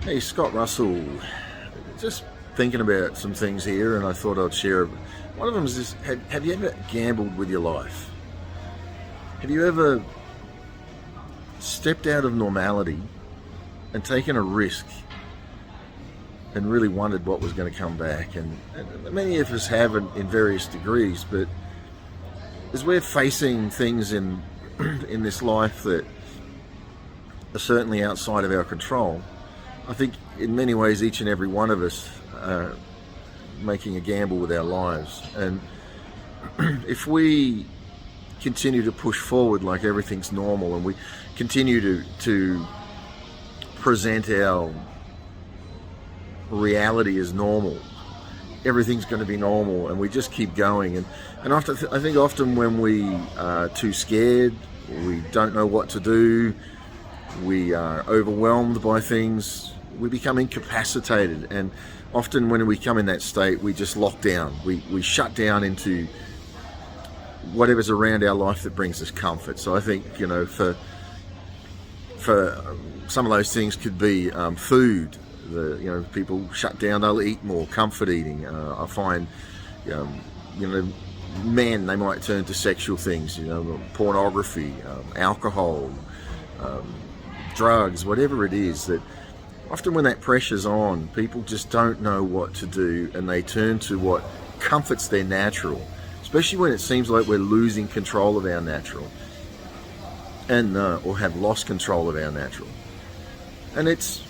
Hey, Scott Russell. Just thinking about some things here, and I thought I'd share. One of them is this: have you ever gambled with your life? Have you ever stepped out of normality and taken a risk and really wondered what was going to come back? And many of us have in various degrees, but as we're facing things in in this life that are certainly outside of our control, I think in many ways each and every one of us are making a gamble with our lives. And if we continue to push forward like everything's normal, and we continue to present our reality as normal, everything's going to be normal, and we just keep going. And often, I think often when we are too scared, we don't know what to do, we are overwhelmed by things, we become incapacitated. And often when we come in that state, we just lock down, we shut down into whatever's around our life that brings us comfort. So I think, for some of those things could be food. People shut down, they'll eat more, comfort eating. I find, men, they might turn to sexual things, pornography, alcohol, drugs, whatever it is. That often when that pressure's on, people just don't know what to do, and they turn to what comforts their natural, especially when it seems like we're losing control of our natural, and or have lost control of our natural. And it's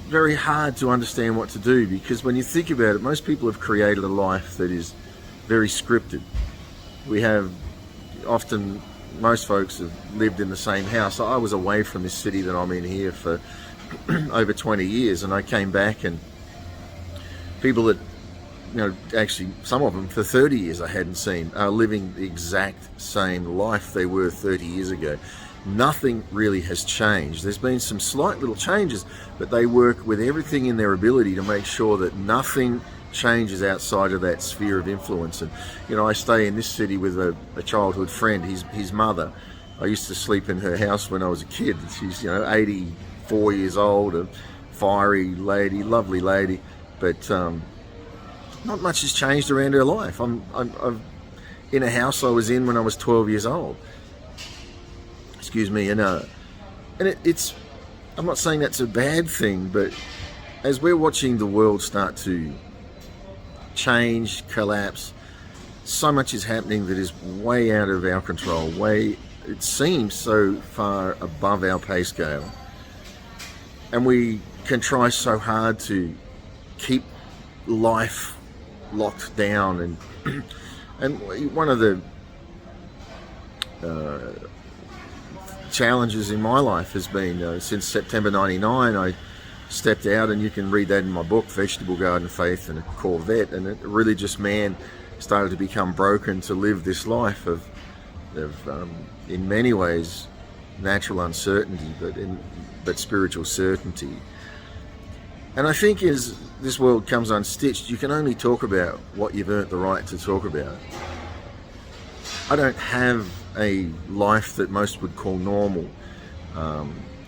very hard to understand what to do, because when you think about it, most people have created a life that is very scripted. We have often, most folks have lived in the same house. I was away from this city that I'm in here for over 20 years, and I came back, and people that, actually some of them for 30 years I hadn't seen, are living the exact same life they were 30 years ago. Nothing really has changed. There's been some slight little changes, but they work with everything in their ability to make sure that nothing changes outside of that sphere of influence. And I stay in this city with a childhood friend, his mother. I used to sleep in her house when I was a kid. She's 84 years old, a fiery lady, lovely lady, but not much has changed around her life. I'm in a house I was in when I was 12 years old. Excuse me. And it's, I'm not saying that's a bad thing, but as we're watching the world start to change, collapse, so much is happening that is way out of our control, it seems so far above our pay scale. And we can try so hard to keep life locked down. And one of the challenges in my life has been, since September 99, I stepped out, and you can read that in my book, Vegetable Garden Faith and a Corvette, and a religious man started to become broken to live this life of in many ways natural uncertainty, but spiritual certainty. And I think as this world comes unstitched, you can only talk about what you've earned the right to talk about. I don't have a life that most would call normal,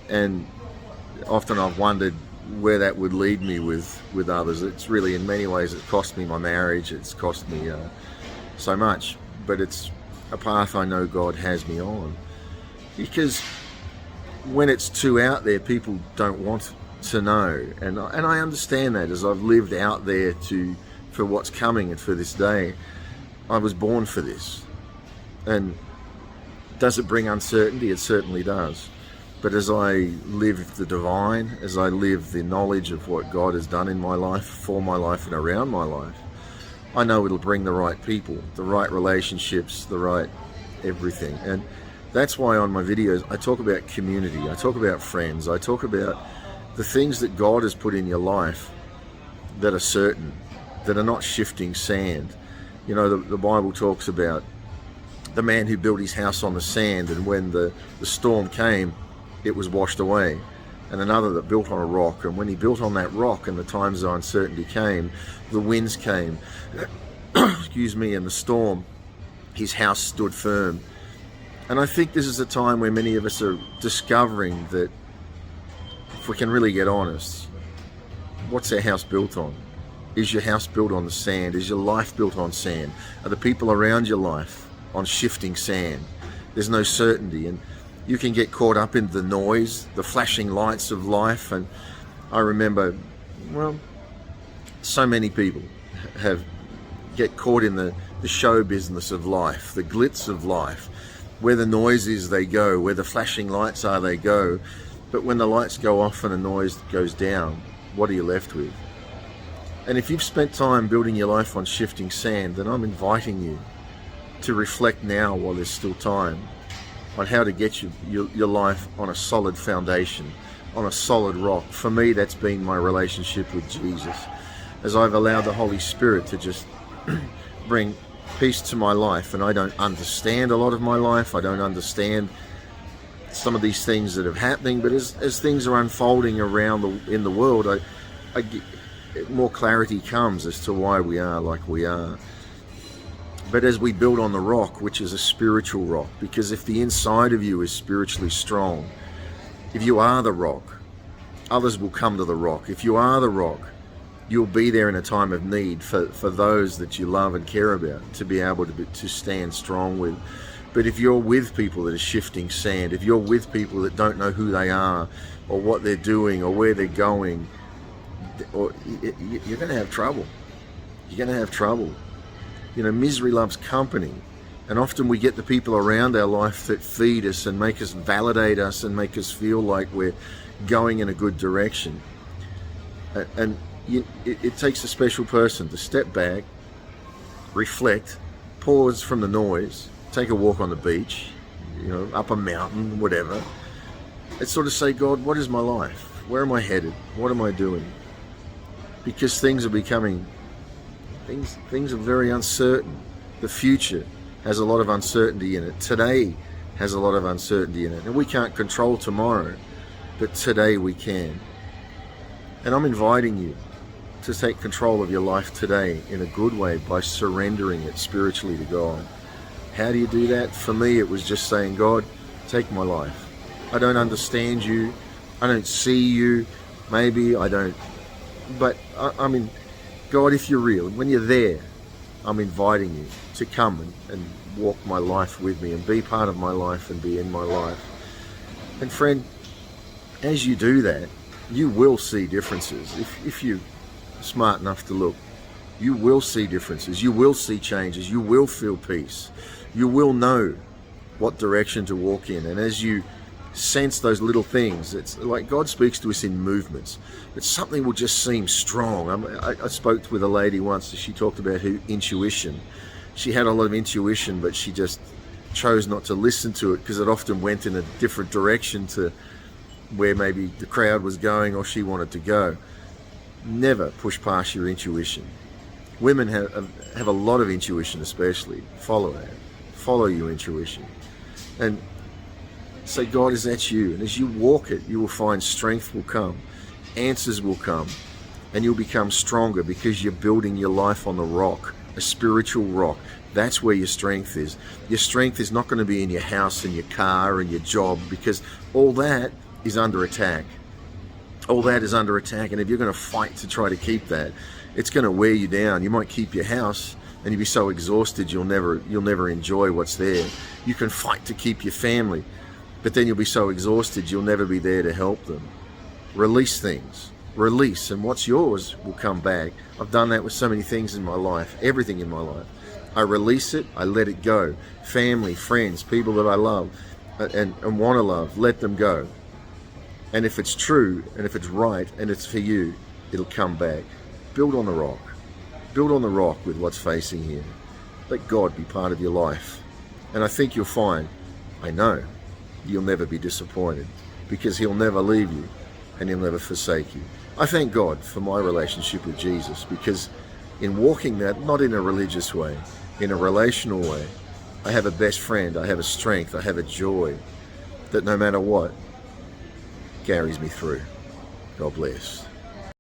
and often I've wondered where that would lead me with others. It's really, in many ways, it cost me my marriage, it's cost me so much, but it's a path I know God has me on, because when it's too out there, people don't want to know, and I understand that, as I've lived out there for what's coming and for this day. I was born for this. And does it bring uncertainty? It certainly does. But as I live the divine, as I live the knowledge of what God has done in my life, for my life and around my life, I know it'll bring the right people, the right relationships, the right everything. And that's why on my videos I talk about community, I talk about friends, I talk about the things that God has put in your life that are certain, that are not shifting sand. The Bible talks about the man who built his house on the sand, and when the storm came, it was washed away. And another that built on a rock, and when he built on that rock and the times of uncertainty came, the winds came, excuse me, and the storm, his house stood firm. And I think this is a time where many of us are discovering that, if we can really get honest, What's our house built on? Is your house built on the sand? Is your life built on sand? Are the people around your life on shifting sand? There's no certainty, and you can get caught up in the noise, the flashing lights of life. And I remember, well, so many people get caught in the show business of life, the glitz of life. Where the noise is, they go. Where the flashing lights are, they go. But when the lights go off and the noise goes down, what are you left with? And if you've spent time building your life on shifting sand, then I'm inviting you to reflect now, while there's still time, on how to get your life on a solid foundation, on a solid rock. For me, that's been my relationship with Jesus. As I've allowed the Holy Spirit to just bring peace to my life, and I don't understand a lot of my life. I don't understand some of these things that are happening, but as things are unfolding around in the world, I get, more clarity comes as to why we are like we are. But as we build on the rock, which is a spiritual rock, because if the inside of you is spiritually strong, if you are the rock, others will come to the rock. If you are the rock, you'll be there in a time of need for those that you love and care about, to be able to stand strong with. But if you're with people that are shifting sand, if you're with people that don't know who they are or what they're doing or where they're going, or you're going to have trouble. You're going to have trouble. You know, misery loves company. And often we get the people around our life that feed us and make us, validate us and make us feel like we're going in a good direction. And it takes a special person to step back, reflect, pause from the noise, take a walk on the beach, you know, up a mountain, whatever. And sort of say, God, what is my life? Where am I headed? What am I doing? Because things are becoming, things are very uncertain. The future has a lot of uncertainty in it. Today has a lot of uncertainty in it. And we can't control tomorrow, but today we can. And I'm inviting you to take control of your life today in a good way by surrendering it spiritually to God. How do you do that? For me, it was just saying, God, take my life. I don't understand you. I don't see you. Maybe I don't. But I mean, God, if you're real, when you're there, I'm inviting you to come and walk my life with me and be part of my life and be in my life. And friend, as you do that, you will see differences. If you're smart enough to look, you will see differences. You will see changes. You will feel peace. You will know what direction to walk in. And as you sense those little things, it's like God speaks to us in movements, but something will just seem strong. I spoke with a lady once, she talked about her intuition. She had a lot of intuition, but she just chose not to listen to it because it often went in a different direction to where maybe the crowd was going or she wanted to go. Never push past your intuition. Women have a lot of intuition, especially. Follow that. Follow your intuition. And say, God, is that you? And as you walk it, you will find strength will come, answers will come, and you'll become stronger because you're building your life on the rock, a spiritual rock. That's where your strength is. Your strength is not going to be in your house and your car and your job, because all that is under attack. All that is under attack, and if you're going to fight to try to keep that, it's going to wear you down. You might keep your house and you'll be so exhausted you'll never enjoy what's there. You can fight to keep your family, but then you'll be so exhausted you'll never be there to help them. Release things. Release, and what's yours will come back. I've done that with so many things in my life, everything in my life. I release it, I let it go. Family, friends, people that I love and want to love, let them go. And if it's true, and if it's right, and it's for you, it'll come back. Build on the rock. Build on the rock with what's facing here. Let God be part of your life. And I think you'll find, I know, you'll never be disappointed, because he'll never leave you and he'll never forsake you. I thank God for my relationship with Jesus, because in walking that, not in a religious way, in a relational way, I have a best friend, I have a strength, I have a joy that no matter what, carries me through. God bless.